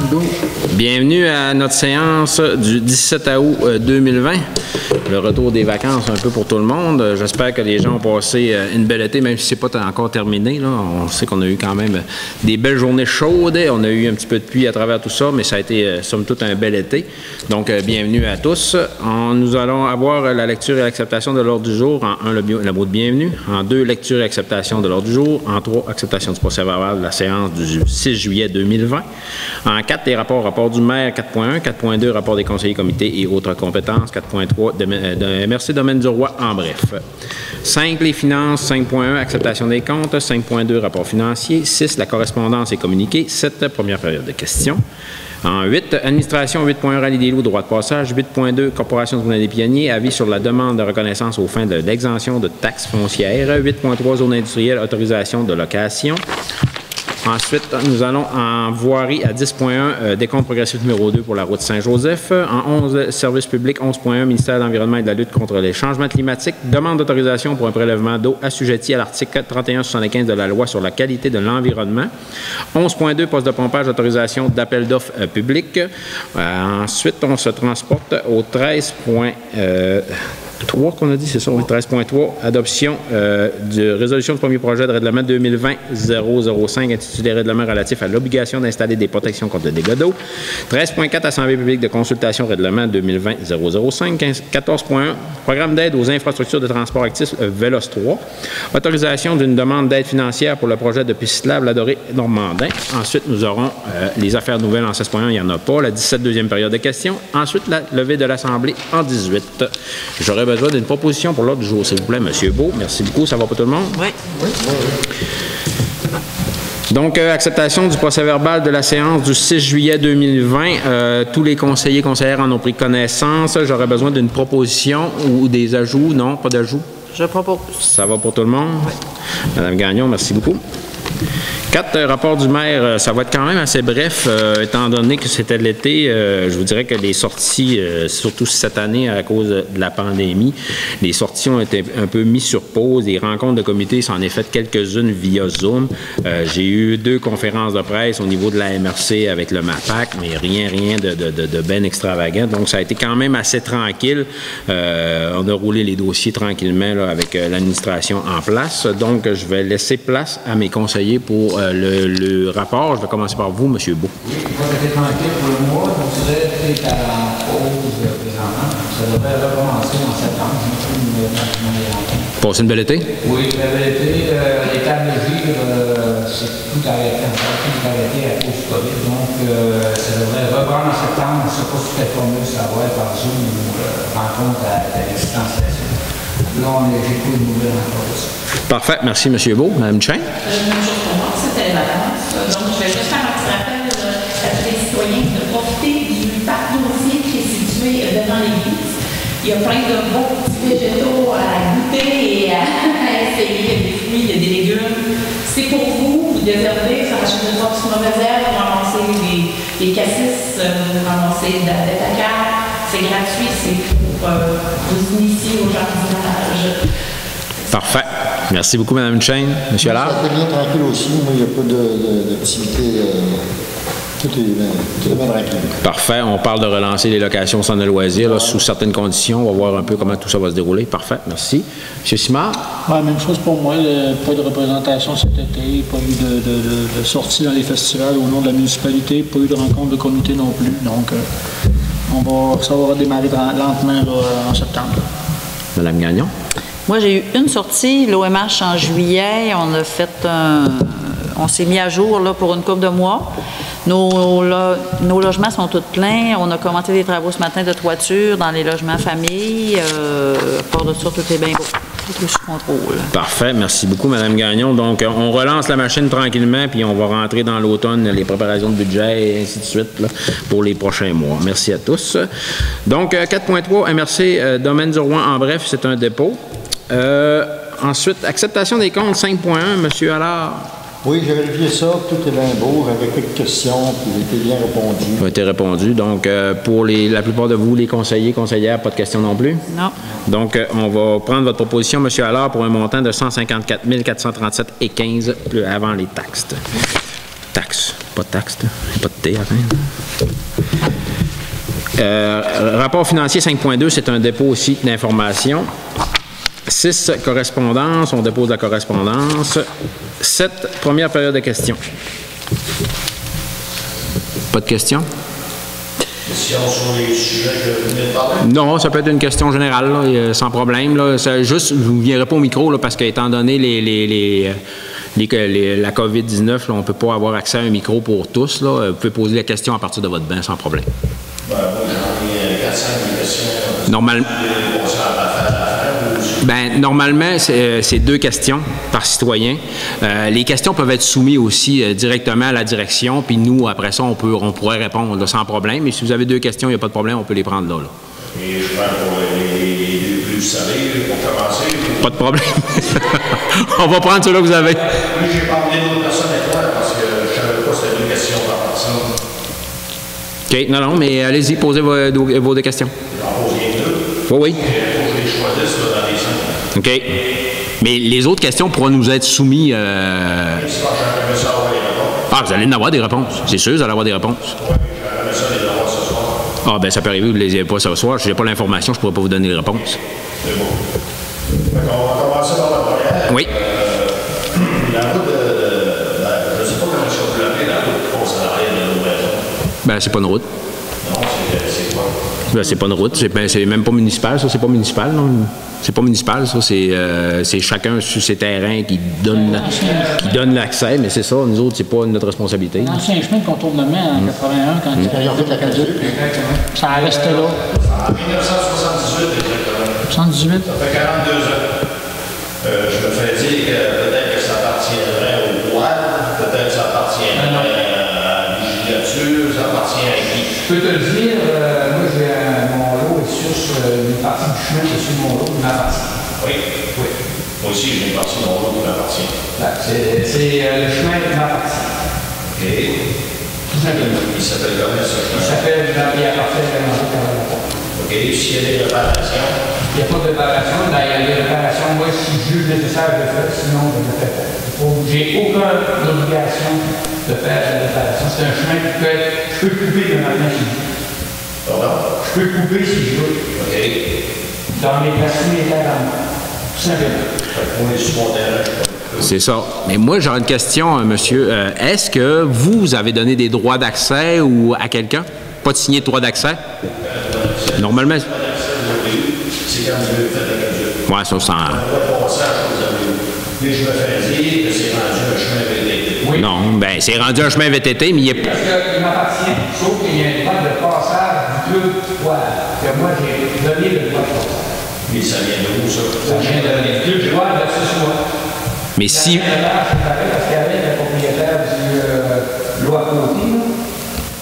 Trudeau. Bienvenue à notre séance du 17 août 2020. Le retour des vacances un peu pour tout le monde. J'espère que les gens ont passé une belle été, même si ce n'est pas encore terminé. Là. On sait qu'on a eu quand même des belles journées chaudes. On a eu un petit peu de pluie à travers tout ça, mais ça a été, somme toute, un bel été. Donc, bienvenue à tous. Nous allons avoir la lecture et l'acceptation de l'ordre du jour. En 1, le mot de bienvenue. En 2, lecture et acceptation de l'ordre du jour. En 3, acceptation du procès-verbal de la séance du 6 juillet 2020. En 4, les rapports du maire, 4.1. 4.2, rapport des conseillers, comités et autres compétences. 4.3, MRC Domaine du Roi, en bref. 5, les finances. 5.1, acceptation des comptes. 5.2, rapport financier. 6, la correspondance et communiqué. 7, première période de questions. En 8, administration, 8.1, rallye des loups, droit de passage. 8.2, corporation de des pionniers, avis sur la demande de reconnaissance aux fins de l'exemption de taxes foncières. 8.3, zone industrielle, autorisation de location. Ensuite, nous allons en voirie à 10.1, décompte progressif numéro 2 pour la route Saint-Joseph. En 11, service public, 11.1, ministère de l'Environnement et de la lutte contre les changements climatiques. Demande d'autorisation pour un prélèvement d'eau assujetti à l'article 3175 de la loi sur la qualité de l'environnement. 11.2, poste de pompage, autorisation d'appel d'offres public. Ensuite, on se transporte au 13.3 qu'on a dit, c'est ça, 13.3, adoption de résolution de premier projet de règlement 2020-005 intitulé Règlement relatif à l'obligation d'installer des protections contre le dégât d'eau. 13.4, Assemblée publique de consultation règlement 2020-005. 14.1, programme d'aide aux infrastructures de transport actif VELOS 3. Autorisation d'une demande d'aide financière pour le projet de piste cyclable Ladoré-Normandin. Ensuite, nous aurons les affaires nouvelles en 16.1, il n'y en a pas. La 17 deuxième période de questions. Ensuite, la levée de l'Assemblée en 18. J'aurais besoin d'une proposition pour l'ordre du jour, s'il vous plaît, M. Beau. Merci beaucoup. Ça va pour tout le monde? Oui. Donc, acceptation du procès-verbal de la séance du 6 juillet 2020. Tous les conseillers et conseillères en ont pris connaissance. J'aurais besoin d'une proposition ou des ajouts. Non, pas d'ajouts? Je propose. Ça va pour tout le monde? Oui. Madame Gagnon, merci beaucoup. 4, rapport du maire, ça va être quand même assez bref, étant donné que c'était l'été. Je vous dirais que les sorties, surtout cette année à cause de la pandémie, les sorties ont été un peu mises sur pause. Les rencontres de comité, s'en est fait quelques-unes via Zoom. J'ai eu 2 conférences de presse au niveau de la MRC avec le MAPAC, mais rien de ben extravagant. Donc, ça a été quand même assez tranquille. On a roulé les dossiers tranquillement là, avec l'administration en place. Donc, je vais laisser place à mes conseillers pour le rapport. Je vais commencer par vous, M. Beau. Oui, on va être tranquille pour le mois. On serait peut-être en pause présentement. Ça devrait recommencer en septembre. Passez une belle été? Oui, une belle été. Les tables de givre, c'est tout arrêté à cause du COVID. Donc, ça devrait reprendre en septembre. Je ne sais pas sous quelle formule ça va être par Zoom ou rencontre à distanciation. Là, j'ai pas de nouvelles encore de ça. Parfait. Merci, M. Beau. Mme Chen. Même chose pour moi, c'était les vacances. Donc, je vais juste faire un petit rappel à tous les citoyens de profiter du parc d'Oursier qui est situé devant l'église. Il y a plein de beaux petits végétaux à goûter et à essayer. Il y a des fruits, il y a des légumes. C'est pour vous, vous réservez, ça rachète une porte sur ma réserve, vous ramassez des cassis, vous ramassez de la carte. C'est gratuit, c'est pour vous initier au jardinage. Parfait. Merci beaucoup, Mme Chaine. M. Allard? Ça a été bien tranquille aussi. Moi, il n'y a pas d'activité. Tout est bien tranquille. Parfait. On parle de relancer les locations sans de loisirs là, sous certaines conditions. On va voir un peu comment tout ça va se dérouler. Parfait. Merci. M. Simard? Ouais, même chose pour moi. Pas de représentation cet été. Pas eu de sortie dans les festivals au nom de la municipalité. Pas eu de rencontre de comité non plus. Donc, ça va redémarrer lentement là, en septembre. Mme Gagnon? Moi, j'ai eu une sortie, l'OMH en juillet. On s'est mis à jour là, pour une couple de mois. Nos logements sont tous pleins. On a commencé des travaux ce matin de toiture dans les logements famille. À part de ça, tout est bien beau. Tout est sous contrôle. Parfait. Merci beaucoup, Mme Gagnon. Donc, on relance la machine tranquillement, puis on va rentrer dans l'automne, les préparations de budget et ainsi de suite là, pour les prochains mois. Merci à tous. Donc, 4.3, MRC Domaine du Roi, en bref, c'est un dépôt. Ensuite, acceptation des comptes 5.1, M. Allard. Oui, j'ai vérifié ça, tout est bien beau, avec quelques questions, puis il a été bien répondu. Il a été répondu. Donc, pour la plupart de vous, les conseillers, conseillères, pas de questions non plus? Non. Donc, on va prendre votre proposition, M. Allard, pour un montant de 154 437,15 avant les taxes. taxe. Pas de taxe, là. Pas de thé à rien. Rapport financier 5.2, c'est un dépôt aussi d'informations. 6, correspondance, on dépose la correspondance. 7, première période de questions. Pas de questions? Questions sur les sujets que vous venez de parler? Non, ça peut être une question générale, là, sans problème. Là. Juste, je ne viendrai pas au micro là, parce qu'étant donné la COVID-19, là, on ne peut pas avoir accès à un micro pour tous. Là. Vous pouvez poser la question à partir de votre banc sans problème. Moi, j'en ai 4-5 questions. Normalement, c'est 2 questions par citoyen. Les questions peuvent être soumises aussi directement à la direction, puis nous, après ça, on pourrait répondre là, sans problème. Mais si vous avez 2 questions, il n'y a pas de problème, on peut les prendre là. Et je prends pour les 2 plus salés pour commencer. Pas de problème. On va prendre ceux-là que vous avez. Oui, j'ai parlé d'autres personnes avec toi parce que je ne savais pas si c'était 2 questions par personne. OK, non, mais allez-y, posez vos 2 questions. J'en pose rien que 2. Oui. Il faut que je les choisisse là, dans les 5. OK. Mais les autres questions pourront nous être soumises. Ah, vous allez en avoir des réponses. C'est sûr, vous allez avoir des réponses. Oui, j'aimerais ça les avoir ce soir. Ah, bien, ça peut arriver que vous ne les ayez pas ce soir. Si je n'ai pas l'information, je ne pourrais pas vous donner les réponses. C'est bon. On va commencer par la première. Oui. La route je ne sais pas comment je peux l'appeler, la route fonctionnariale de nos maisons. Ben, c'est pas une route. Non, c'est quoi? Ben, c'est pas une route. C'est même pas municipal, ça. C'est pas municipal, non? C'est pas municipal, ça. C'est chacun sur ses terrains qui donne l'accès, mais c'est ça. Nous autres, c'est pas notre responsabilité. L'ancien chemin de contournement en 81, quand Ils ont fait la caduque. ça restait là. En 1978, exactement. 78. Ça fait 42 ans. Je me fais dire que peut-être que ça appartiendrait au douane, peut-être que ça appartiendrait à la législature, ça appartient à qui? Je peux te le dire, moi, mon lot est sur une partie du chemin qui est sur mon lot qui m'appartient. Oui. Oui. Moi aussi, j'ai une partie de mon lot qui m'appartient. C'est le chemin qui m'appartient. OK. Tout simplement. Il s'appelle comment ce Il chemin? s'appelle Jean-Pierre Parfait de OK. S'il y a des réparations, il n'y a pas de réparation. Il y a des réparations. Moi, si je juge nécessaire, je le fais. Sinon, je ne le fais pas. J'ai aucune obligation de faire la réparation. C'est un chemin qui peut être... Je peux couper le matin si je veux. pardon? Je peux couper si je veux. OK. Dans mes placements militaires en moi. Tout simplement. On est sur mon terrain, je crois. C'est ça. Mais moi, j'aurais une question, monsieur. Est-ce que vous avez donné des droits d'accès ou à quelqu'un? Pas de signer de droit d'accès? Normalement. C'est quand vous avez fait la caduque. Oui, ça, On va passer à la chose à vous. Mais je me fais dire que c'est rendu un chemin VTT. Oui. Non, ben c'est rendu un chemin VTT, mais il est... Parce qu'il m'appartient, sauf qu'il y a un droit de passage du club que moi j'ai donné le droit de passage. Mais ça vient de où, ça? Ça vient de deux droits de ce soir. Mais si... C'est pareil parce qu'il y avait le propriétaire du lot à côté, là.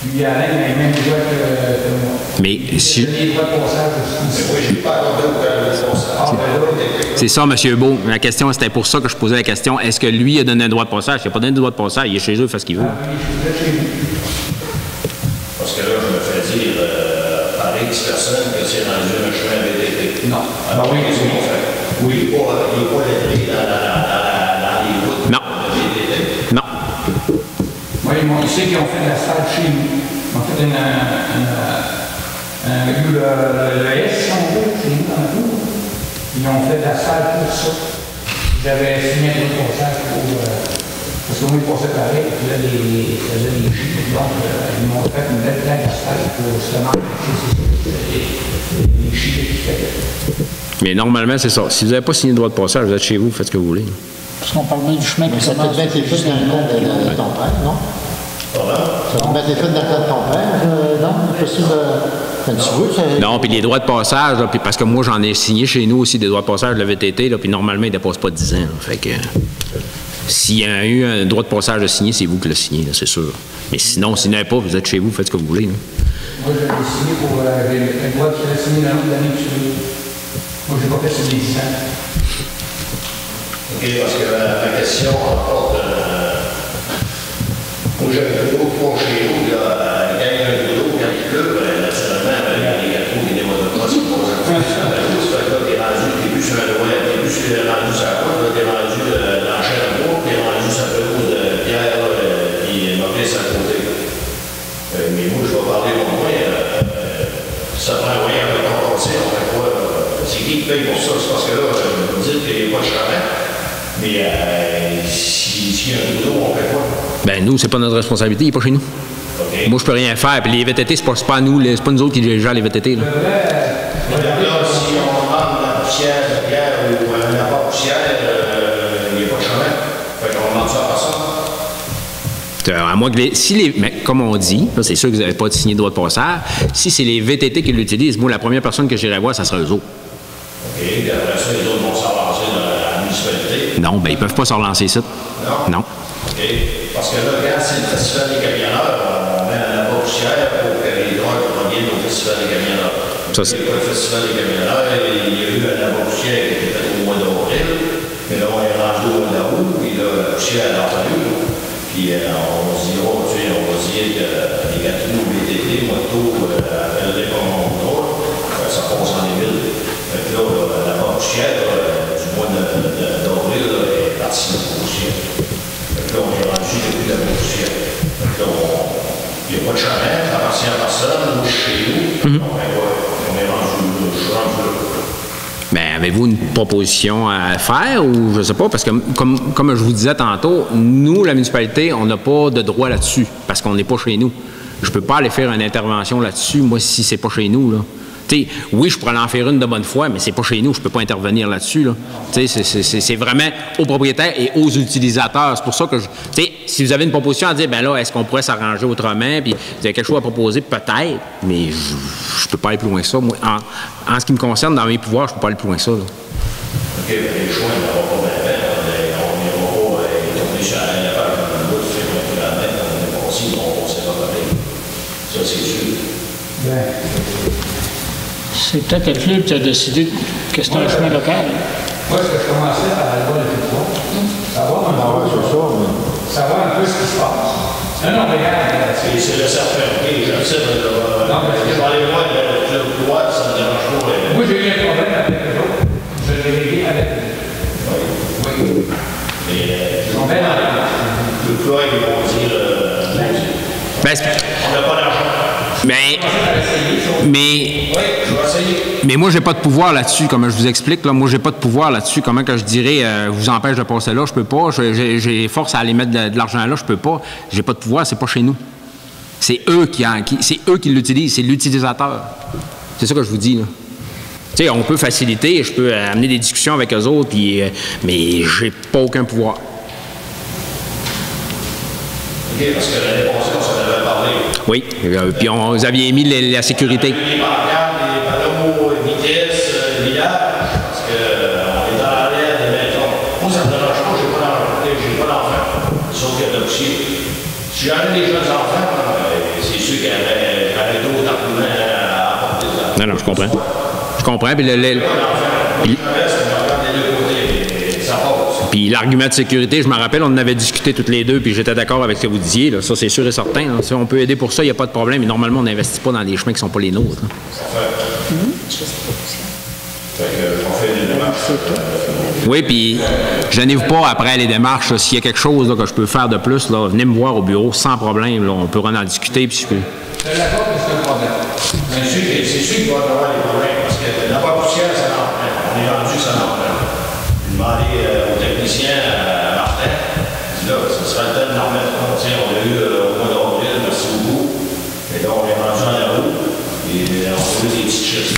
Puis Alain a les mêmes droits que moi. Mais si... Il a donné le droit de passage aussi. Moi, je n'ai pas accordé au père de passage. C'est ça, M. Beau. La question, c'était pour ça que je posais la question. Est-ce que lui a donné un droit de passage? Il n'a pas donné de droit de passage. Il est chez eux, il fait ce qu'il veut. Parce que là, je me fais dire par X personnes que c'est rendu un chemin VTT. Non. Alors, qu'est-ce qu'on fait? Oui, il n'est pas lettré dans les routes Non. de VTT. Non. Moi, ils savent qu'ils ont fait de la salle chez nous. Ils ont fait le S, on veut, chez nous, dans la cour. Ils ont fait de la salle pour ça. J'avais signé un autre passage pour... parce que moi, ils passaient pareil, puis là, ils faisaient des chiffres. Donc, ils m'ont fait une belle plaque d'asphalte pour justement les chiffres qu'ils faisaient. Mais normalement, c'est ça. Si vous n'avez pas signé de droit de passage, vous êtes chez vous, vous faites ce que vous voulez. Parce qu'on parle bien du chemin Mais qui ça peut commence. bien être fait dans le compte de ton père, non? Ça peut bien être fait dans le compte de ton père, non? Possible, quand tu veux, ça... Non, puis les droits de passage, là, puis parce que moi, j'en ai signé chez nous aussi des droits de passage, le VTT, là, puis normalement, ils ne dépassent pas 10 ans. Là. Fait que s'il y a eu un droit de passage à signer, c'est vous qui le signez, là, c'est sûr. Mais sinon, s'il n'y en a pas, vous êtes chez vous, faites ce que vous voulez. Là. Moi, je l'ai signé pour le droit de faire signer dans l'année que tu veux. Moi, je n'ai pas fait signer 10 ans. OK, parce que ma question rapporte... moi, j'avais un gros pont chez nous, là, il y a un gros quand il pleut, naturellement, il y a des gâteaux, il y a des motocross, c'est pas ça. Là, t'es rendu, t'es plus sur un droit, t'es plus rendu sur la côte, là, t'es rendu dans Cherbourg, t'es rendu sur la pelouse de Pierre, puis Et moi, je vais parler pour moi. Ça prend un moyen de compenser. On fait quoi? C'est qui paye pour ça? C'est parce que là, vous dites qu'il n'y a pas de chemin. Mais s'il y a un boulot, on fait quoi? Ben nous, c'est pas notre responsabilité, il n'est pas chez nous. Okay. Moi, je peux rien faire. Puis les VTT, c'est pas à nous, c'est pas nous autres qui gèrent les VTT. Là. Là, si on demande la poussière derrière ou un apport poussière, il n'y a pas de chemin. Fait qu'on demande ça à personne. À moins que mais comme on dit, là, c'est sûr que vous n'avez pas signé de droit de passage, si c'est les VTT qui l'utilisent, moi, la première personne que j'irai voir, ça sera eux autres. OK, puis après ça, les autres vont s'avancer dans la municipalité. Non, ben ils peuvent pas se relancer ça. Non? Non. OK. Parce que là, quand c'est le festival des camionneurs, on met un apport poussière pour que les droits reviennent au festival des camionneurs. Ça, c'est... Le festival des camionneurs, il y a eu un apport poussière qui était fait au mois d'avril, mais là, on est rendu au mois d'août, puis là, la poussière est apparue. Puis on se dit, oh, tu sais, on va dire que les gâteaux BTT, moto, appellent comme on doit, ça passe en ville. Fait que là, la poussière du mois d'avril est partie de la poussière. Fait que là, on est rendu depuis la poussière. Fait que là, il n'y a pas de chemin, ça appartient à personne, moi je suis chez nous. On est rendu, je suis rendu là. Ben, avez-vous une proposition à faire ou je ne sais pas? Parce que, comme je vous disais tantôt, nous, la municipalité, on n'a pas de droit là-dessus parce qu'on n'est pas chez nous. Je ne peux pas aller faire une intervention là-dessus, moi, si c'est pas chez nous, là. T'sais, oui, je pourrais en faire une de bonne foi, mais c'est pas chez nous, je peux pas intervenir là-dessus. Là. C'est vraiment aux propriétaires et aux utilisateurs. C'est pour ça que, si vous avez une proposition à dire, ben là, est-ce qu'on pourrait s'arranger autrement, puis vous avez quelque chose à proposer, peut-être, mais je peux pas aller plus loin que ça. Moi, en ce qui me concerne, dans mes pouvoirs, je peux pas aller plus loin que ça. Là. OK, mais les choix, on n'aura pas bien. On n'ira pas tomber sur la part de l'autre, fait qu'on peut la mettre, on est passé, on ne sait pas pareil. Ça, c'est sûr. C'est peut-être le club qui a décidé que c'était un chemin local. Moi, ce que je commençais à aller voir les pouvoirs, savoir un peu ce qui se passe. Non, regarde. C'est le certain, OK, je sais, je vais aller voir le club droit, ça me dérange pas. Moi, j'ai eu un problème avec eux autres. Je l'ai réglé avec eux. Oui. Ils sont bien dans le club, ils vont dire, on n'a pas d'argent. Mais moi, j'ai pas de pouvoir là-dessus, comme je vous explique. Là, moi, j'ai pas de pouvoir là-dessus. Comment que je dirais, vous empêche de passer là, je peux pas. J'ai force à aller mettre de l'argent là, je peux pas. J'ai pas de pouvoir, c'est pas chez nous. C'est eux qui l'utilisent, c'est l'utilisateur. C'est ça que je vous dis, là. Tu sais, on peut faciliter, je peux amener des discussions avec eux autres, puis, mais j'ai pas aucun pouvoir. OK, parce que l'année passée, on s'en avait parlé. Oui, puis vous aviez mis la sécurité. Les pancartes, les panneaux, vitesse, village, parce qu'on est dans l'arrière des maisons. Moi, ça me dérange pas, j'ai pas d'enfants, sauf qu'il y a de l'option. Si j'avais des jeunes enfants, c'est sûr qu'il y avait d'autres arguments à apporter. Non, je comprends. Je comprends, puis l'argument de sécurité, je me rappelle, on en avait discuté toutes les deux, puis j'étais d'accord avec ce que vous disiez. Là. Ça, c'est sûr et certain. Là. Si on peut aider pour ça, il n'y a pas de problème. Mais normalement, on n'investit pas dans des chemins qui ne sont pas les nôtres. Oui, puis gênez-vous pas après les démarches. S'il y a quelque chose là, que je peux faire de plus, là, venez me voir au bureau sans problème. Là. On peut en discuter. Puis je peux... C'est d'accord que c'est un problème. C'est sûr qu'il va y avoir des problèmes, parce que la poussière, ça n'en prend. On est rendu, ça n'en prend. Demander au technicien, à Martin, là, ça serait le temps de l'en remettre. On a eu au mois d'avril, merci beaucoup. Et là, on est rendu en la roue. Et on a eu des petites choses.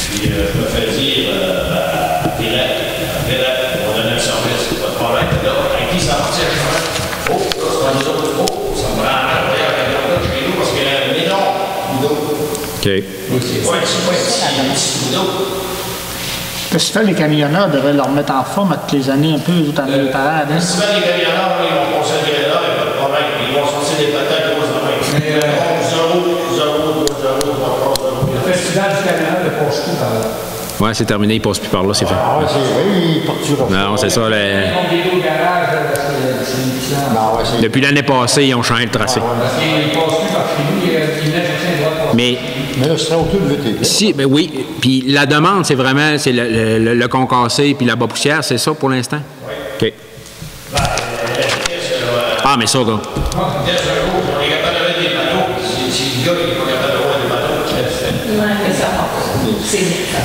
Puis je me fais dire à Pirate, on va donner un service, pas de problème. Là, à qui ça appartient à chemin? Oh, là, c'est pas nous autres. Oh, ça me rend à l'arrière chez nous parce qu'il y a un énorme boudot. OK. C'est pas un petit boudot. Le festival des camionneurs devrait leur mettre en forme à toutes les années un peu, dans les parades. Le festival des camionneurs, ils vont concentrer là, il n'y a pas de problème. Ils vont sortir des patates grosses de main. 0, 0, 0, 0. Le festival du camionneur ne passe plus par là. Oui, c'est terminé, il ne passe plus par là, c'est fait. Ah, c'est vrai, il partira. Non, c'est ça. Depuis l'année passée, ils ont changé le tracé. Parce qu'il ne passe plus par chez nous, il venait chercher un droit de Mais là, ce sera au club VTT. si, ben oui. Puis la demande, c'est vraiment le concassé puis la bas poussière, c'est ça pour l'instant? Oui. OK. Ah, mais ça, là. On est capable de mettre des patates.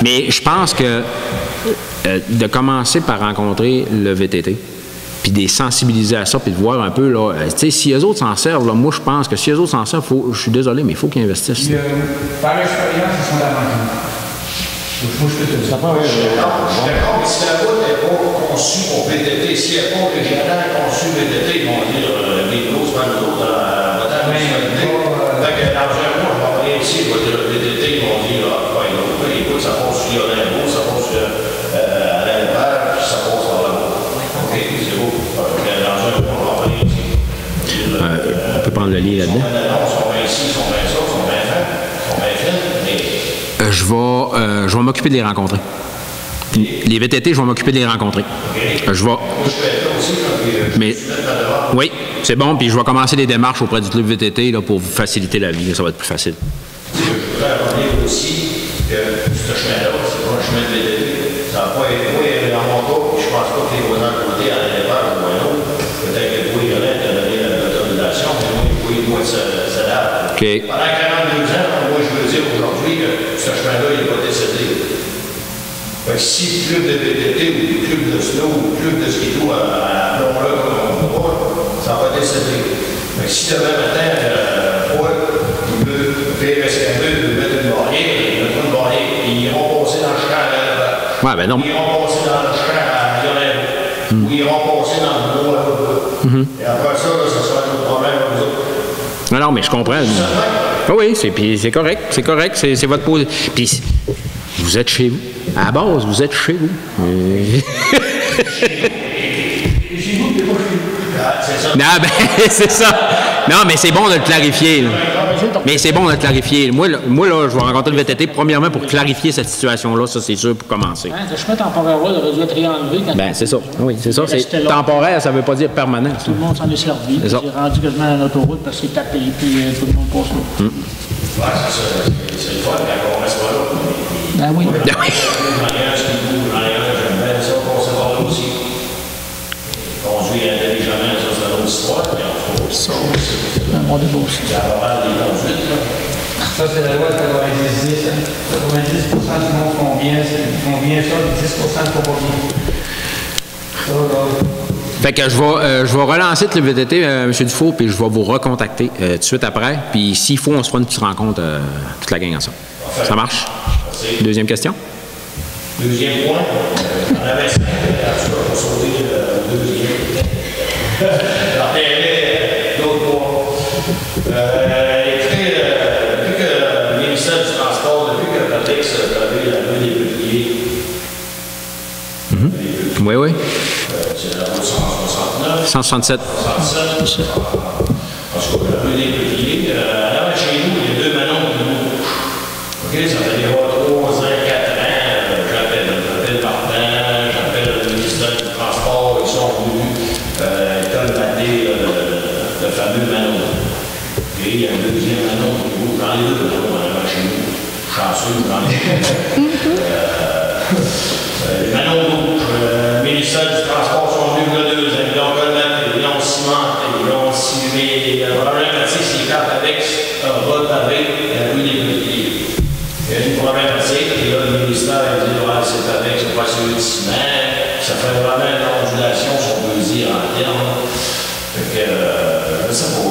Mais je pense que de commencer par rencontrer le VTT, puis de les sensibiliser à ça, puis de voir un peu, là, tu sais, si eux autres s'en servent, là, moi, je pense que si eux autres s'en servent, je suis désolé, mais il faut qu'ils investissent. Par expérience, ils sont avantages. Moi, je peux te dire. D'accord, mais si la route n'est pas conçue pour VTT, si elle n'est pas régionale conçue VTT, ils vont dire, les gros, c'est pas nous autres, à votre municipalité. Fait que l'argent, moi, je vais venir ici, je vais dire VTT, ils vont dire, écoute, ça passe sur Yoringo, ça passe à l'Albert, puis ça passe par là-bas. OK, c'est beau. L'argent, moi, je vais venir ici. On peut prendre le lit là-dedans. Ils sont bien ici, ils sont bien ça, ils sont bien fins, ils sont bien fins, mais... Je vais m'occuper de les rencontrer. Les VTT, je vais m'occuper de les rencontrer. Je vais... Mais, oui, c'est bon, puis je vais commencer des démarches auprès du club VTT là, pour vous faciliter la vie, ça va être plus facile. Je voudrais revenir aussi que ce chemin-là, c'est pas un chemin de VTT. Ça va pas être dans mon cas, puis je pense pas que les voisins de côté, à l'élevage ou un autre, peut-être que vous, il y en a qui ont donné l'autorisation, mais moi, il doit s'adapter. OK. Pendant 42 ans, moi, je veux dire aujourd'hui que ce chemin-là, il n'est pas décédé. Fait que si le club de VTT ou le club de snow ou le club de skidoo à Plomb-là, comme on voit, ça va décéder. Fait que si demain matin, Paul, il veut faire escalader, il veut mettre une barrière, il met une barrière, et ils iront passer dans le champ à l'élevage. Ouais, ben non. Ils iront passer dans le champ à Yoringo. Ou ils iront passer dans le bois à l'autre. Et après ça, là, ça sera un autre problème pour vous autres. Non, mais je comprends. Oui, c'est correct. C'est correct. C'est votre pose. Puis, vous êtes chez vous. À la base, vous êtes chez vous. Non, ben, c'est ça. Non, mais c'est bon de le clarifier. Là. Mais c'est bon de le clarifier. Moi, là, je vais rencontrer le VTT, premièrement, pour clarifier cette situation-là. Ça, c'est sûr, pour commencer. Hein, le chemin temporaire, là, aurait dû être réenlevé. Ben, c'est ça. Oui, c'est ça. C'est temporaire, ça ne veut pas dire permanent. Tout le monde s'en est servi. C'est rendu quasiment à l'autoroute parce que c'est tapé, puis tout le monde passe là. Ouais, c'est ça. C'est le fun quand on reste pas là. Ben oui. J'en ai un skidoo, j'en ai un, j'aime bien ça, passer par là aussi. Conduire intelligemment, ça, c'est une autre histoire, mais en tout cas, C'est un bon débat aussi. il y a pas mal des conduites, là. Ça, c'est la loi 90-10. 90% du monde font bien ça, 10% ne font pas bien. Ça, là. Fait que je vais relancer le VTT, M. Dufault, puis je vais vous recontacter tout de suite après. Puis s'il faut, on se fera une petite rencontre, toute la gang ensemble. Ça marche? Deuxième question? Deuxième point, on avait 5, on va sauter le deuxième. Alors, l'autre point. Écoutez, depuis que le ministère du Transport, depuis que le Patex a travaillé la rue des Peupliers, Oui. c'est la route 169. 167. 167. Parce que la rue des Peupliers, là, chez nous, il y a 2 manons qui bougent. OK, ça fait déjà 3 ans, 4 ans. J'appelle Martin, j'appelle le ministère du Transport, ils sont venus colmater le fameux manon. Et il y a un deuxième manon qui bouge. Dans les 2 manons, chez nous. Chanceux, dans les 2. Les manons bougent. Le ministère du Transport sont venus il y a 2 ans. Ils l'ont colmaté, ils l'ont cimenté, ils l'ont simulé. Le problème, c'est qu'ils quand avec va pavé la rue des Peupliers. Il y a une problématique, et là, le ministère a dit c'est avec, c'est pas celui de ciment, ça fait vraiment une ondulation, si on peut dire, en termes. Fait que, je ne sais pas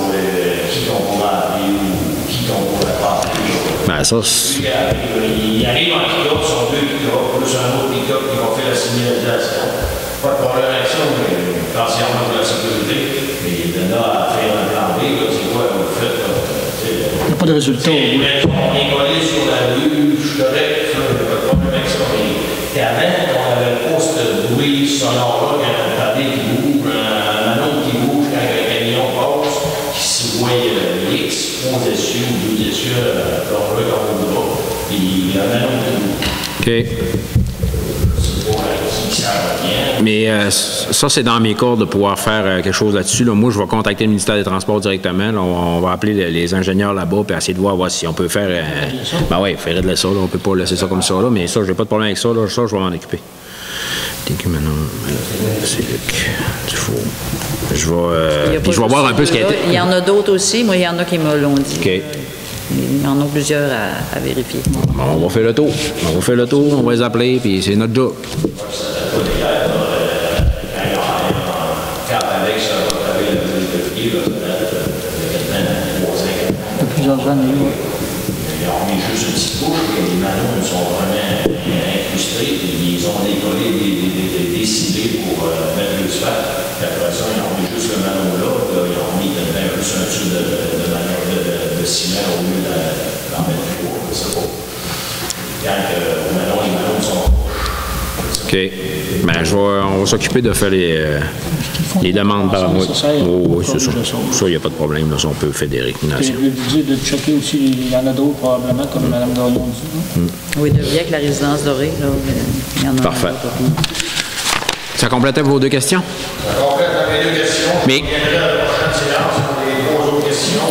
qui qu'on pourra appeler ou qui qu'on pourrait pas appeler. Ben, ça, Il arrive en pick-up, sont 2 pick-up, plus un autre pick-up qui va faire la signalisation. Pas de problème avec ça, mais partiellement pour la sécurité. Mais il y en a à faire un plan B, c'est quoi, vous faites. Il n'y a pas de résultat. On est collé sur la rue, je suis correct, il n'y a pas de problème avec ça. Mais avant, on avait le poste de bruit sonore là, quand un pavé qui bouge, un manon qui bouge, quand un camion passe, qui se voit X, 11 essieux ou 12 essieux, comme on voudra. Puis il y a un manon qui bouge. OK. C'est pour qui ça revient. Mais ça, c'est dans mes cordes de pouvoir faire quelque chose là-dessus. Là. Moi, je vais contacter le ministère des Transports directement. Là. On va appeler les ingénieurs là-bas et essayer de voir si on peut faire... Ben oui, faire de ça. Là. On peut pas laisser ça comme ça. Là. Mais ça, j'ai pas de problème avec ça. Là. Ça, je vais m'en occuper. Maintenant, c'est Luc Dufault. Je vais voir un peu ce qui a été... Il y en a d'autres aussi. Moi, il y en a qui me l'ont dit. OK. Il y en a plusieurs à vérifier. Bon, on va faire le tour. On va les appeler, puis c'est notre job. Plusieurs années, oui. Ils ont mis juste une petite couche, et les manons sont vraiment incrustés, et ils ont décollé des ciblés pour mettre le sphalte. Puis après ça, ils ont mis juste le manon là, ils ont mis juste un tube de ciment au lieu d'en mettre plus haut, je sais pas. Quand au manon, les manons sont couches. OK. Ben, on va s'occuper de faire les demandes par mois. Oui, c'est ça. Ça, il n'y a pas de problème. Là, on peut fédérer. Je lui dis de checker aussi, il y en a d'autres probablement, comme Mme Gagnon dit. Oui, de bien avec la résidence dorée, là, il y en a. Parfait. Ça complétait vos 2 questions? Ça complète mes 2 questions. Mais, Il y a la prochaine séance pour les 3 autres questions.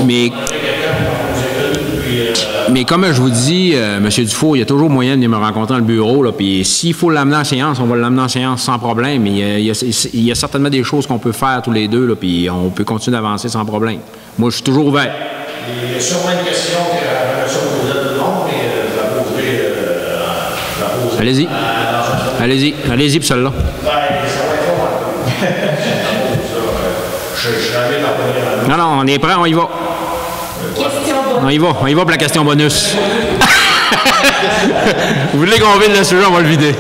Mais comme je vous dis, M. Dufour, il y a toujours moyen de venir me rencontrer dans le bureau. Là, puis s'il faut l'amener en séance, on va l'amener en séance sans problème. Mais il y a certainement des choses qu'on peut faire tous les deux, là, puis on peut continuer d'avancer sans problème. Moi, je suis toujours ouvert. Il y a sûrement une question que la personne posait tout le monde, mais je la poserai. Allez-y pour celle-là. Ben, ça va être long. Je suis arrivé dans la première. Non, on est prêt, on y va. On y va pour la question bonus. Vous voulez qu'on vide le sujet, on va le vider.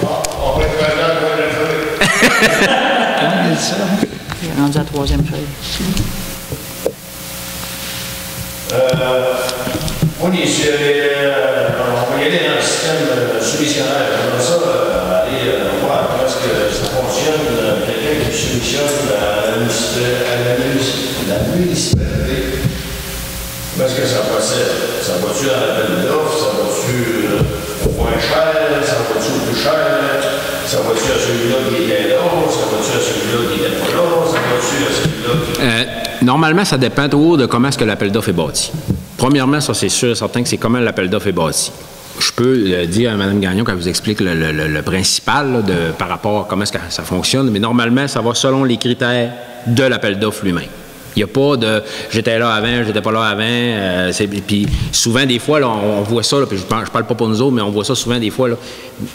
On va être présent pour le faire. Il est rendu à la 3e feuille. On va y aller dans le système soumissionnaire. J'aimerais ça aller voir comment est-ce que ça fonctionne. Quelqu'un qui soumissionne à la municipalité. Comment est-ce que ça procède? Ça va-tu dans l'appel d'offres? Ça va-tu au moins cher? Ça va-tu au plus cher? Ça va-tu à celui-là qui était là? Ça va-tu à celui-là qui n'était pas là? Ça va-tu à celui-là qui... Normalement, ça dépend toujours de comment est-ce que l'appel d'offres est bâti. Premièrement, ça, c'est sûr et certain que c'est comment l'appel d'offres est bâti. Je peux dire à Mme Gagnon qu'elle vous explique le principal là, par rapport à comment est-ce que ça fonctionne, mais normalement, ça va selon les critères de l'appel d'offres lui-même. Il n'y a pas de « j'étais là avant, j'étais pas là avant ». Puis souvent, des fois, là, on voit ça, là, puis je parle pas pour nous autres, mais on voit ça souvent des fois.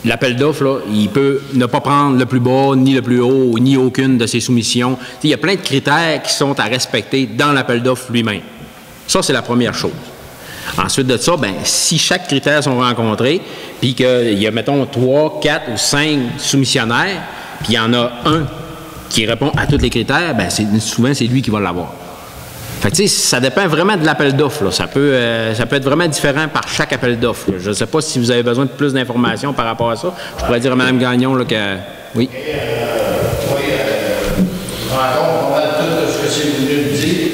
L'appel d'offres, là, il peut ne pas prendre le plus bas, ni le plus haut, ni aucune de ses soumissions. Il y a plein de critères qui sont à respecter dans l'appel d'offres lui-même. Ça, c'est la première chose. Ensuite de ça, ben, si chaque critère sont rencontrés, puis qu'il y a, mettons, 3, 4 ou 5 soumissionnaires, puis il y en a un qui répond à tous les critères, ben souvent, c'est lui qui va l'avoir. Fait que, tu sais, ça dépend vraiment de l'appel d'offres. Ça peut être vraiment différent par chaque appel d'offres. Je ne sais pas si vous avez besoin de plus d'informations par rapport à ça. Je pourrais dire à Mme Gagnon là, que... Oui. Je rencontre pas mal tout ce que c'est venu me dire,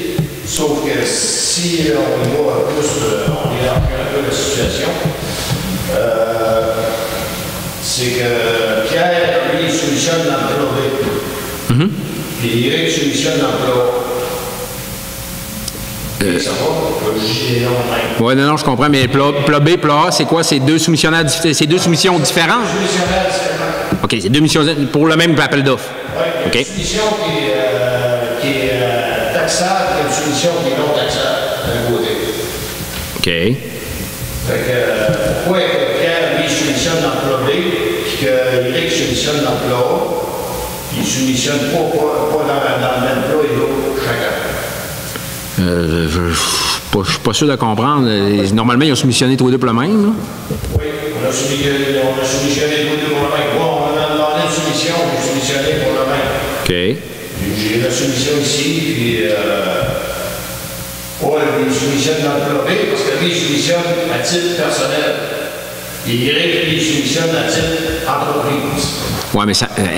sauf que si on y va plus, on élargit un peu la situation, c'est que Pierre, lui, il solutionne dans le plan B. Puis Eric solutionne dans le plan A. Ça va? Oui, non, je comprends, mais plat B, plat A, c'est quoi? C'est deux soumissions différentes? Deux soumissionnaires différents. OK, c'est 2 missions pour le même appel d'offres. Oui, il y a une soumission qui est taxable et une soumission qui est non taxable d'un côté. OK. Fait que pourquoi Pierre, lui, soumissionne dans le plat B, puis que Eric soumissionne dans le plat A, il ne soumissionne pas dans le même plat et l'autre chacun. Je ne suis pas sûr de comprendre. Normalement, ils ont soumissionné tous les deux pour le même. Là. Oui, on a soumissionné tous les deux pour le même. Bon, on a demandé une soumission, j'ai soumissionné pour le même. OK. J'ai la soumission ici, puis Paul, il soumissionne dans le plat B, parce que lui, il soumissionne à titre personnel. Et Eric, lui, il soumissionne à titre entreprise. Oui, mais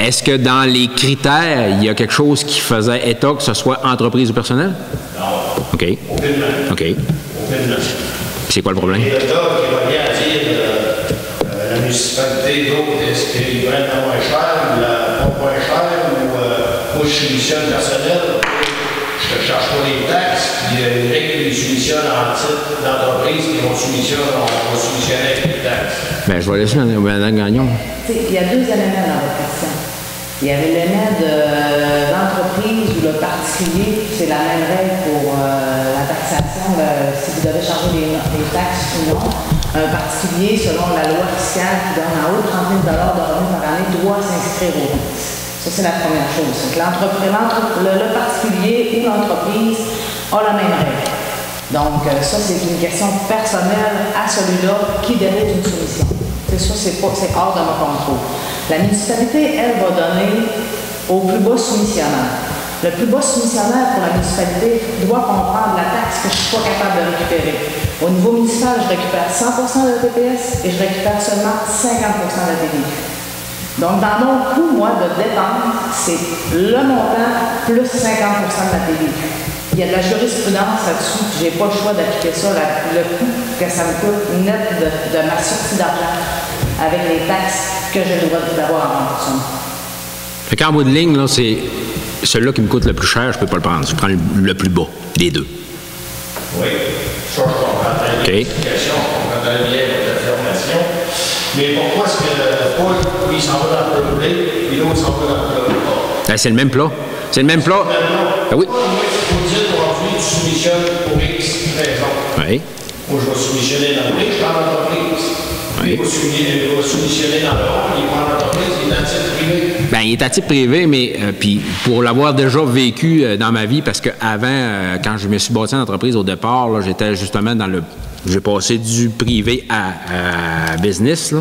est-ce que dans les critères, il y a quelque chose qui faisait état que ce soit entreprise ou personnel? Non. OK. Aucunement. OK. Aucunement. C'est quoi le problème? Et le gars qui va bien dire la municipalité, d'autres, est-ce qu'ils prennent la moins cher, ou la pas moins cher, ou moi je soumissionne personnel, je ne charge pas les taxes, puis Eric il soumissionne en titre d'entreprise, puis on va soumissionner avec les taxes. Bien, je vais laisser Mme Gagnon. Il y a 2 éléments dans votre question. Il y avait l'élément de l'entreprise ou le particulier, c'est la même règle pour la taxation, si vous devez charger des taxes ou non. Un particulier, selon la loi fiscale qui donne en haut de 30 000 de revenus par année, doit s'inscrire au taxes. Ça, c'est la première chose. Le particulier ou l'entreprise a la même règle. Donc, ça, c'est une question personnelle à celui-là qui dérive d'une soumission. Ça, c'est hors de mon contrôle. La municipalité, elle, va donner au plus bas soumissionnaire. Le plus bas soumissionnaire pour la municipalité doit comprendre la taxe que je ne suis pas capable de récupérer. Au niveau municipal, je récupère 100% de la TPS et je récupère seulement 50% de la TVQ. Donc, dans mon coût, moi, de dépense, c'est le montant plus 50% de la TVQ. Il y a de la jurisprudence là-dessus, je n'ai pas le choix d'appliquer ça, le coût que ça me coûte net de ma sortie d'argent avec les taxes que j'ai le droit d'avoir en remboursement. Fait qu'en bout de ligne, là, c'est celui-là qui me coûte le plus cher, je ne peux pas le prendre. Je prends le plus bas des deux. Oui, ça, je comprends très bien l'explication, je comprends très bien votre affirmation. Mais pourquoi est-ce que Paul, lui, il s'en va dans le plat et l'autre s'en va dans le plat? Ben, c'est le même plat. C'est le même plat. Ben oui. Vous dites aujourd'hui, tu soumissionnes pour X raison. Oui. Moi, je vais soumissionner dans le prix, je prends l'entreprise. Oui. Il va soumissionner dans le rond, il prend l'entreprise, il est à titre privé. Bien, il est à titre privé, mais puis pour l'avoir déjà vécu dans ma vie, parce qu'avant, quand je me suis bâti en entreprise au départ, là, j'étais justement dans le... J'ai passé du privé à business. Là.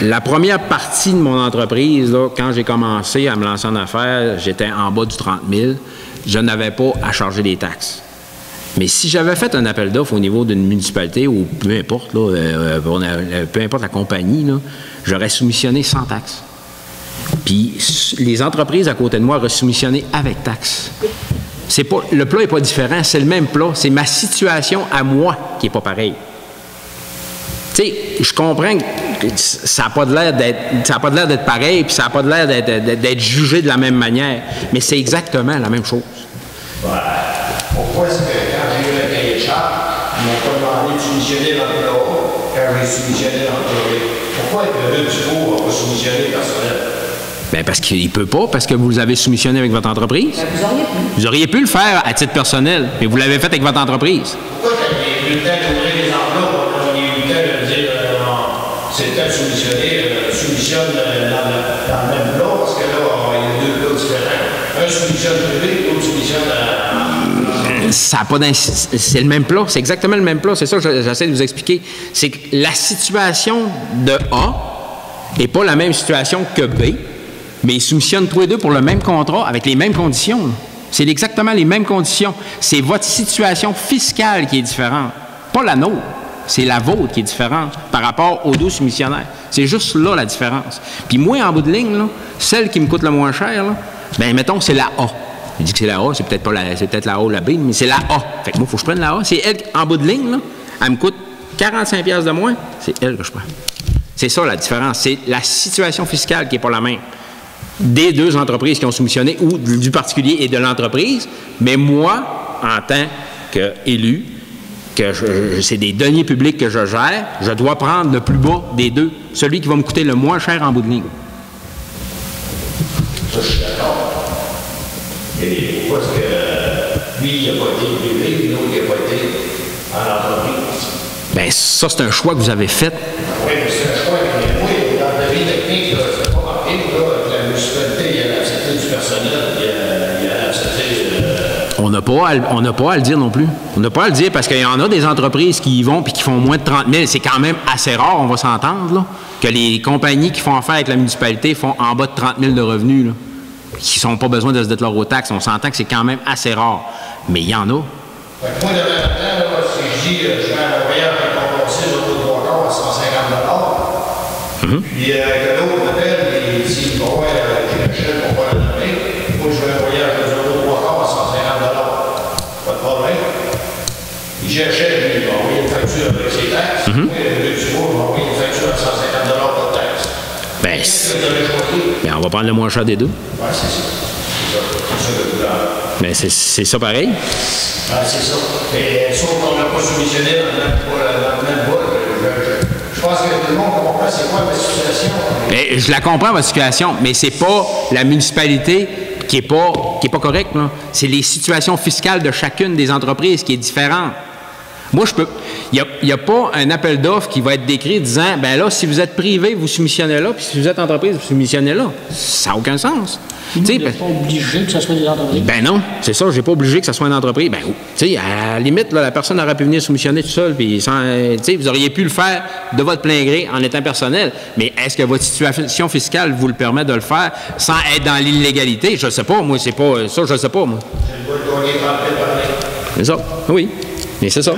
La première partie de mon entreprise, là, quand j'ai commencé à me lancer en affaires, j'étais en bas du 30 000. Je n'avais pas à charger des taxes. Mais si j'avais fait un appel d'offres au niveau d'une municipalité ou peu importe, là, peu importe la compagnie, là, j'aurais soumissionné sans taxes. Puis les entreprises à côté de moi auraient soumissionné avec taxes. Le plat n'est pas différent, c'est le même plat. C'est ma situation à moi qui n'est pas pareille. Tu sais, je comprends que ça n'a pas de l'air d'être pareil, puis ça n'a pas de l'air d'être jugé de la même manière, mais c'est exactement la même chose. Ouais. Pourquoi est-ce que quand j'ai eu le cahier de charge, ils m'ont pas demandé de soumissionner dans le plat quand j'ai soumissionné dans le plat? Pourquoi le Dufour n'a pas soumissionné personnel? Bien, parce qu'il ne peut pas, parce que vous avez soumissionné avec votre entreprise. Vous auriez pu. Vous auriez pu le faire à titre personnel, mais vous l'avez fait avec votre entreprise. Pourquoi quand il y a eu le temps d'ouvrir les enveloppes, on a eu le temps de dire c'est le temps de soumissionne dans le même plat, parce que là, il y a deux plats différents. Un soumissionne privé, l'autre soumissionne ça a pas c'est le même plat, c'est exactement le même plat. C'est ça que j'essaie de vous expliquer. C'est que la situation de A n'est pas la même situation que B, mais ils soumissionnent tous les deux pour le même contrat avec les mêmes conditions. C'est exactement les mêmes conditions. C'est votre situation fiscale qui est différente, pas la nôtre. C'est la vôtre qui est différente par rapport aux deux soumissionnaires. C'est juste là la différence. Puis moi, en bout de ligne, là, celle qui me coûte le moins cher, là, ben mettons, c'est la A. Je dis que c'est la A, c'est peut-être la A ou la B, mais c'est la A. Fait que moi, il faut que je prenne la A. C'est elle, en bout de ligne, là, elle me coûte 45$ de moins, c'est elle que je prends. C'est ça la différence. C'est la situation fiscale qui n'est pas la même des deux entreprises qui ont soumissionné ou du particulier et de l'entreprise. Mais moi, en tant qu'élu, que c'est des deniers publics que je gère, je dois prendre le plus bas des deux, celui qui va me coûter le moins cher en bout de ligne. Ça, je suis d'accord. Et pourquoi est-ce que lui, il n'a pas été privé, et l'autre, il n'a pas été en entreprise? Bien, ça, c'est un choix que vous avez fait. Oui, mais c'est un choix. Mais oui, dans la vie technique, c'est pas marqué. Là, la municipalité, il y a l'accepté du personnel, il y a l'accepté... On n'a pas à le dire non plus. On n'a pas à le dire parce qu'il y en a des entreprises qui y vont et qui font moins de 30 000. C'est quand même assez rare, on va s'entendre, là, que les compagnies qui font affaire avec la municipalité font en bas de 30 000 de revenus, là, qui n'ont pas besoin de se déclarer aux taxes. On s'entend que c'est quand même assez rare. Mais il y en a. Moi, demain matin, si je dis je vais à un voyage à compenser sur le 3 quarts à 150 $, puis que l'autre m'appelle et il dit bon, j'ai acheté pour pas la nommer, moi je vais un voyage de 3 quarts à 150 $. Pas de problème. J'ai acheté, il va envoyer une facture avec ses taxes. Moi, tu vois, il va envoyer une facture à 150 $ pas de taxes. Ben, on va prendre le moins cher des deux. Oui, c'est ça. C'est ça le couleur. Mais c'est ça pareil. Ah, c'est ça. Et sauf qu'on n'a pas soumissionné dans le même bol. Je pense que que tout le monde comprend c'est quoi la situation. Mais je la comprends, votre situation, mais c'est pas la municipalité qui est pas correcte, là. C'est les situations fiscales de chacune des entreprises qui est différente. Moi, il n'y a pas un appel d'offres qui va être décrit disant, ben là, si vous êtes privé, vous soumissionnez là, puis si vous êtes entreprise, vous soumissionnez là. Ça n'a aucun sens. Vous n'êtes pas obligé que ce soit des entreprises. Ben non, c'est ça, j'ai pas obligé que ce soit une entreprise. Ben, tu sais, à la limite, là, la personne aurait pu venir soumissionner tout seul, puis vous auriez pu le faire de votre plein gré en étant personnel. Mais est-ce que votre situation fiscale vous le permet de le faire sans être dans l'illégalité? Je sais pas, moi, c'est pas ça, je sais pas, moi. C'est ça, oui. Mais c'est ça.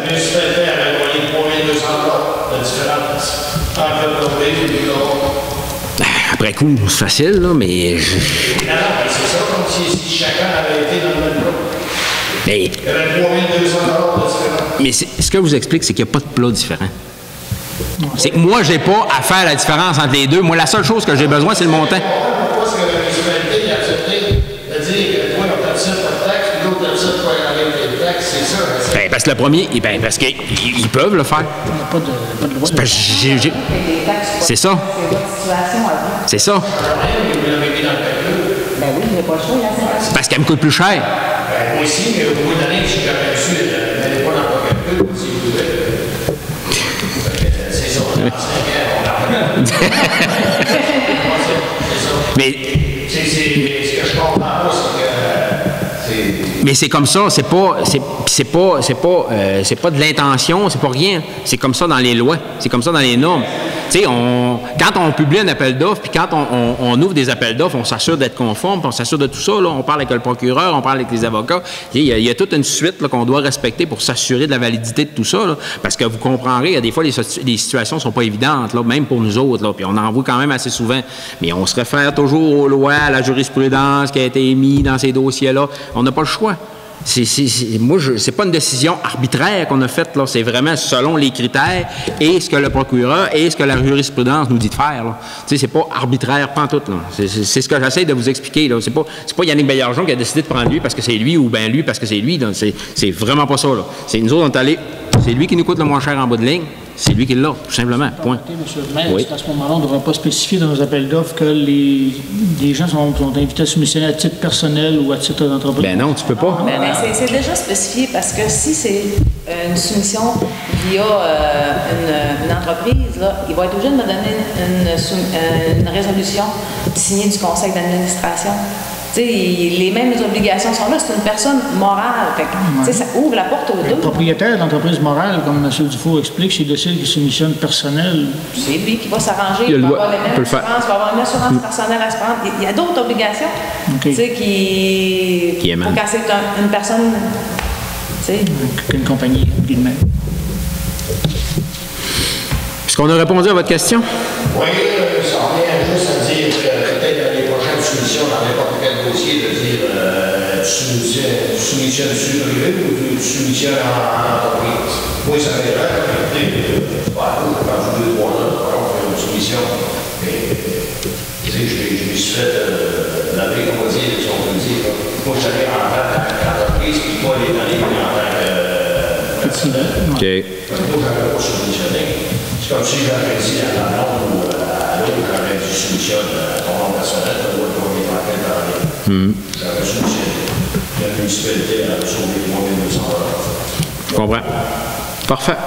Après coup, c'est facile, là, mais... Non, c'est ça, comme si chacun avait été dans le même plat. Mais... Il y avait 3200 de différence. Mais ce que je vous explique, c'est qu'il n'y a pas de plat différent. C'est que moi, j'ai pas à faire la différence entre les deux. Moi, la seule chose que j'ai besoin, c'est le montant. Pourquoi est-ce que la municipalité a accepté de dire que toi, on t'accepte pas de taxes, puis l'autre t'accepte pas de taxes, c'est ça? Ben, parce que le premier, ben, parce qu'ils peuvent le faire. Il n'y a pas de loi. C'est ça. C'est votre situation à vous. C'est ça. Ben oui, il n'y a pas le choix, il y a ça. Parce qu'elle me coûte plus cher. Ben, moi aussi, mais au bout d'année, si j'avais reçu, elle n'allait pas dans le calcul, si vous voulez. C'est ça, on a 5 ans, on a Mais... C'est ce que je comprends pas, c'est que... Mais c'est comme ça, c'est pas de l'intention, c'est pas rien. C'est comme ça dans les lois, c'est comme ça dans les normes. Tu sais, quand on publie un appel d'offres, puis quand on ouvre des appels d'offres, on s'assure d'être conforme, puis on s'assure de tout ça. Là. On parle avec le procureur, on parle avec les avocats. Il y a toute une suite là, qu'on doit respecter pour s'assurer de la validité de tout ça. Là. Parce que vous comprendrez, il y a des fois, les situations ne sont pas évidentes, là, même pour nous autres. Là, puis on en voit quand même assez souvent. Mais on se réfère toujours aux lois, à la jurisprudence qui a été émise dans ces dossiers-là. On n'a pas le choix. Moi, c'est pas une décision arbitraire qu'on a faite, là. C'est vraiment selon les critères et ce que le procureur et ce que la jurisprudence nous dit de faire, là. Tu sais, c'est pas arbitraire pantoute, là. C'est ce que j'essaie de vous expliquer, là. C'est pas Yannick Baillargeon qui a décidé de prendre lui parce que c'est lui ou bien lui parce que c'est lui, là. C'est vraiment pas ça, là. C'est nous autres, on est allés, c'est lui qui nous coûte le moins cher en bas de ligne. C'est lui qui l'a, tout simplement. Point. Monsieur le maire, à ce moment-là, on ne devrait pas spécifier dans nos appels d'offres que les gens sont invités à soumissionner à titre personnel ou à titre d'entreprise. Ben non, tu peux pas. Ben, c'est déjà spécifié parce que si c'est une soumission via une entreprise, là, il va être obligé de me donner une résolution signée du conseil d'administration. T'sais, les mêmes obligations sont là, c'est une personne morale. Fait que, ça ouvre la porte aux deux. Le propriétaire d'entreprise morale, comme M. Dufour explique, s'il décide qu'il soumissionne personnel. C'est lui qui va s'arranger, il va avoir les mêmes assurances, il va avoir une assurance personnelle à se prendre. Il y a d'autres obligations qui émanent. Quand c'est une personne. Qu'une compagnie, guillemets. Est-ce qu'on a répondu à votre question? Oui, ça revient juste à dire que peut-être dans les prochaines soumissions, dans n'importe quel dossier, de dire tu soumissionnes sur privé ou tu soumissionnes en entreprise. Moi, ça m'aiderait, écoutez, quand je 2-3 ans, on fait une soumission. Mais, tu sais, je me suis fait laver, on va dire, si on peut dire. Moi, j'allais en tant qu'entreprise, puis pas les données en tant que. OK. Moi, j'avais pas soumissionné. C'est comme si j'avais dit à la norme ou à l'autre, j'avais dit soumissionne à ton nom personnel, tu dois tourner dans quel temps. J'avais soumissionné. La municipalité a sauvé 3200 $. Je comprends. Parfait.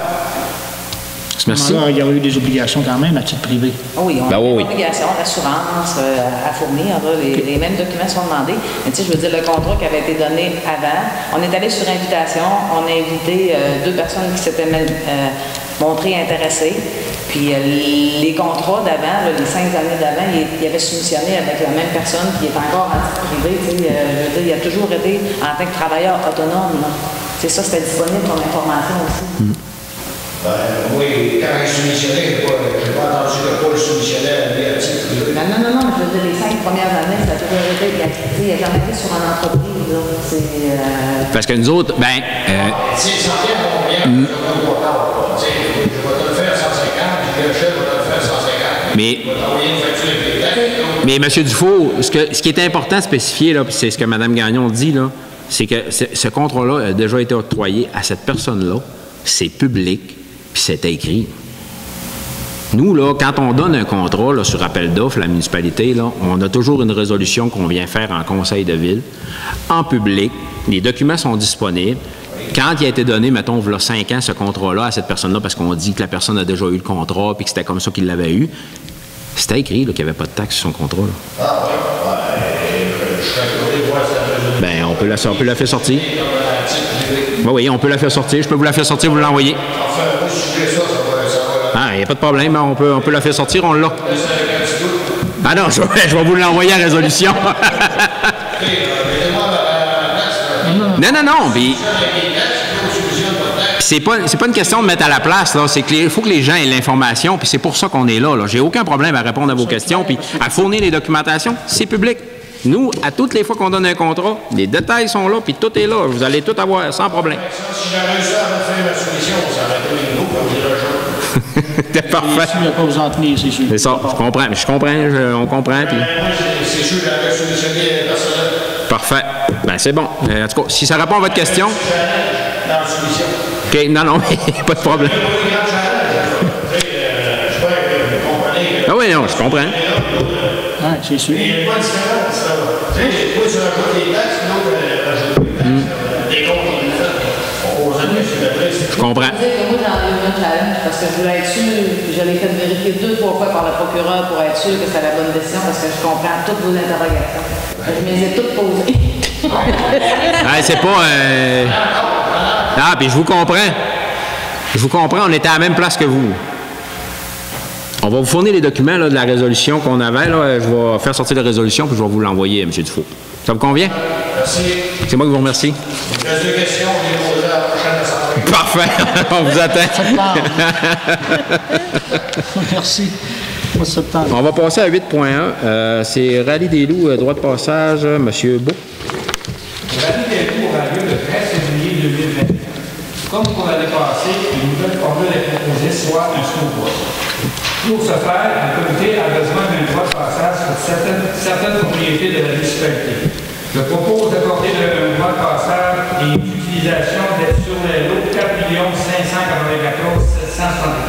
Merci. Alors, il y aurait eu des obligations quand même à titre privé. Oui, on a des obligations d'assurance à fournir. Là, les mêmes documents sont demandés. Mais tu sais, je veux dire, le contrat qui avait été donné avant, on est allé sur invitation, on a invité 2 personnes qui s'étaient montrées intéressées. Puis les contrats d'avant, les 5 années d'avant, il avait soumissionné avec la même personne qui est encore en titre privé. Tu sais, je veux dire, il a toujours été en tant que travailleur autonome. C'est ça, c'était disponible comme information aussi. Oui, quand il soumissionnait, je n'ai pas entendu que Paul soumissionnait à titre privé. Non, mais je veux dire, les 5 premières années, ça a toujours été, il n'a jamais été sur une entreprise. Là. Parce que nous autres, Si ça vient combien, je ne vais pas tard. Je vais te le faire 150, puis le chef va te le faire 150. Mais M. Dufour, ce qui est important de spécifier, là, c'est ce que Mme Gagnon dit, là, c'est que ce contrat-là a déjà été octroyé à cette personne-là. C'est public. Puis c'est écrit. Nous, là, quand on donne un contrat là, sur appel d'offres, la municipalité, là, on a toujours une résolution qu'on vient faire en conseil de ville, en public. Les documents sont disponibles. Quand il a été donné, mettons, il y a 5 ans, ce contrat-là à cette personne-là, parce qu'on dit que la personne a déjà eu le contrat puis que c'était comme ça qu'il l'avait eu, c'était écrit là, qu'il n'y avait pas de taxe sur son contrat. Là. Ah oui, je serais curieux de voir si la résolution. Bien, on peut la faire sortir. Oui, on peut la faire sortir. Je peux vous la faire sortir, vous l'envoyer. Enfin, moi, si je fais ça, ça va. Ah, il n'y a pas de problème. On peut la faire sortir, on l'a. Ah non, je vais vous l'envoyer en résolution. Non. Puis c'est pas une question de mettre à la place, là. C'est qu'il faut que les gens aient l'information, puis c'est pour ça qu'on est là. J'ai aucun problème à répondre à vos questions, puis à fournir les documentations. C'est public. Nous, à toutes les fois qu'on donne un contrat, les détails sont là, puis tout est là. Vous allez tout avoir sans problème. Si j'avais réussi à faire ma soumission, ça aurait été une autre, comme dirait C'est parfait. Il n'y a pas vous en tenir, c'est sûr. C'est ça, on comprend. On comprend. Puis... C'est sûr que j'avais soumissionné personnel. Parfait. Ben c'est bon. En tout cas, si ça répond à votre question... Dans la soumission. OK, non, pas de problème. Ah oui, non, je comprends. Oui, c'est sûr. Il n'y a pas de différence. Tu sais, toi, tu rajoutes des taxes, l'autre rajoute des comptes qu'on a fait. On pose un peu sur la presse. Je comprends. Je veux dire que moi, j'en ai eu un challenge parce que je voulais être sûr, puis je l'ai fait vérifier 2-3 fois par le procureur pour être sûr que c'était la bonne décision parce que je comprends toutes vos interrogations. Je me les ai toutes posées. C'est pas... Ah, puis je vous comprends. On était à la même place que vous. On va vous fournir les documents là, de la résolution qu'on avait. Là. Je vais faire sortir la résolution puis je vais vous l'envoyer, M. Dufault. Ça vous convient? Merci. C'est moi qui vous remercie. Il reste 2 questions, on les posera à la prochaine assemblée. Parfait. On vous attend. Merci. Mois de septembre. On va passer à 8.1. C'est Rallye des loups, droit de passage, M. Beau. Le Rallye des loups aura lieu le 13 février 2021. Comme pour l'année passée, une nouvelle formule est proposée, soit un scoop. Pour ce faire, le comité a besoin d'un droit de passage pour certaines propriétés de la municipalité. Je propose d'accorder un droit de passage et d'utilisation d'être sur les lots 4 594 771